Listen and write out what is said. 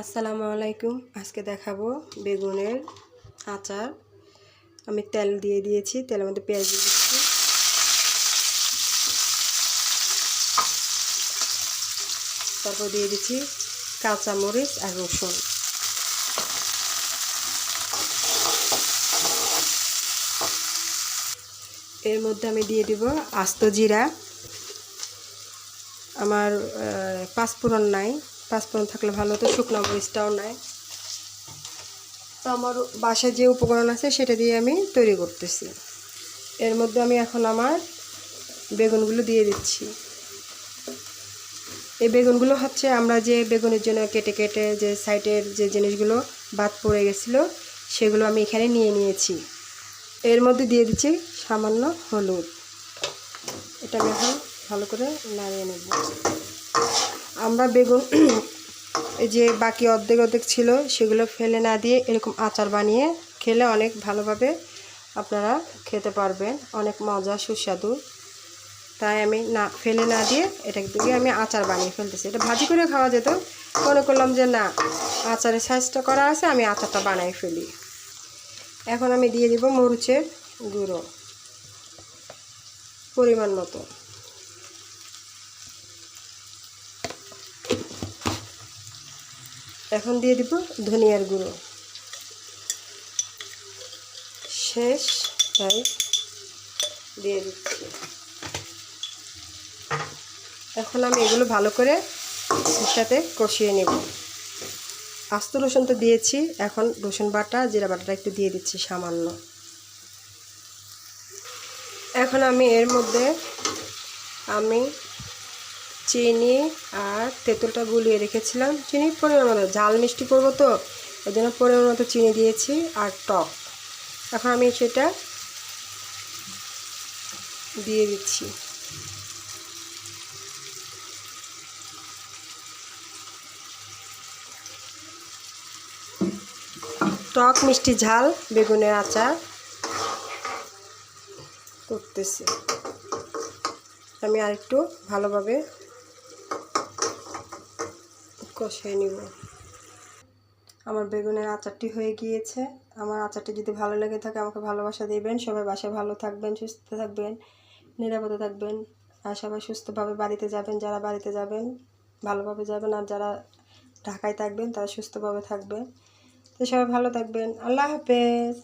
আসসালামু আলাইকুম। আজকে দেখাবো বেগুনের আচার। আমি তেল দিয়ে দিয়েছি, তেলের মধ্যে পেঁয়াজ দিয়ে দিচ্ছি, তারপর দিয়ে দিচ্ছি কাঁচামরিচ আর রসুন। এর মধ্যে আমি দিয়ে দিব আস্ত জিরা। আমার পাঁচফোড়ন নাই, পাঁচফোড়ন থাকলে ভালো হতো, শুকনো মরিচটাও নাই। তো আমার বাসায় যে উপকরণ আছে সেটা দিয়ে আমি তৈরি করতেছি। এর মধ্যে আমি এখন আমার বেগুনগুলো দিয়ে দিচ্ছি। এই বেগুনগুলো হচ্ছে আমরা যে বেগুনের জন্য কেটে কেটে যে সাইডের যে জিনিসগুলো বাদ পড়ে গেছিলো সেগুলো আমি এখানে নিয়ে নিয়েছি। এর মধ্যে দিয়ে দিচ্ছি সামান্য হলুদ। এটা আমি এখন ভালো করে নাড়িয়ে নেব। আমরা বেগুন এই যে বাকি অর্ধেক অর্ধেক ছিল সেগুলো ফেলে না দিয়ে এরকম আচার বানিয়ে খেলে অনেক ভালোভাবে আপনারা খেতে পারবেন, অনেক মজা সুস্বাদু। তাই আমি না ফেলে না দিয়ে এটা দিয়ে আমি আচার বানিয়ে ফেলতেছি। এটা ভাজি করে খাওয়া যেত, মনে করলাম যে না, আচারের সাইজটা করা আছে, আমি আচারটা বানাই ফেলি। এখন আমি দিয়ে দিব মরিচের গুঁড়ো পরিমাণ মতো। এখন দিয়ে দিব ধনিয়ার গুঁড়ো। শেষ তাই দিয়ে দিচ্ছি। এখন আমি এগুলো ভালো করে এর সাথে কষিয়ে নেব। আস্ত রসুন তো দিয়েছি, এখন রসুন বাটা জিরা বাটাটা একটু দিয়ে দিচ্ছি সামান্য। এখন আমি এর মধ্যে চিনি আর তেঁতুলটা গুলিয়ে রেখেছিলাম, চিনি পরিমাণ মতো, ঝাল মিষ্টি করবো তো ওই জন্য পরিমাণ মতো চিনি দিয়েছি আর টক। এখন আমি সেটা দিয়ে দিচ্ছি। টক মিষ্টি ঝাল বেগুনের আচার করতেছি। আমি আরেকটু ভালোভাবে কষিয়ে নিব। আমার বেগুনের আচারটি হয়ে গিয়েছে। আমার আচারটি যদি ভালো লেগে থাকে আমাকে ভালোবাসা দেবেন। সবাই বাসায় ভালো থাকবেন, সুস্থ থাকবেন, নিরাপদে থাকবেন, আর সবাই সুস্থভাবে বাড়িতে যাবেন। যারা বাড়িতে যাবেন ভালোভাবে যাবেন, আর যারা ঢাকায় থাকবেন তারা সুস্থভাবে থাকবেন। তো সবাই ভালো থাকবেন। আল্লাহ হাফেজ।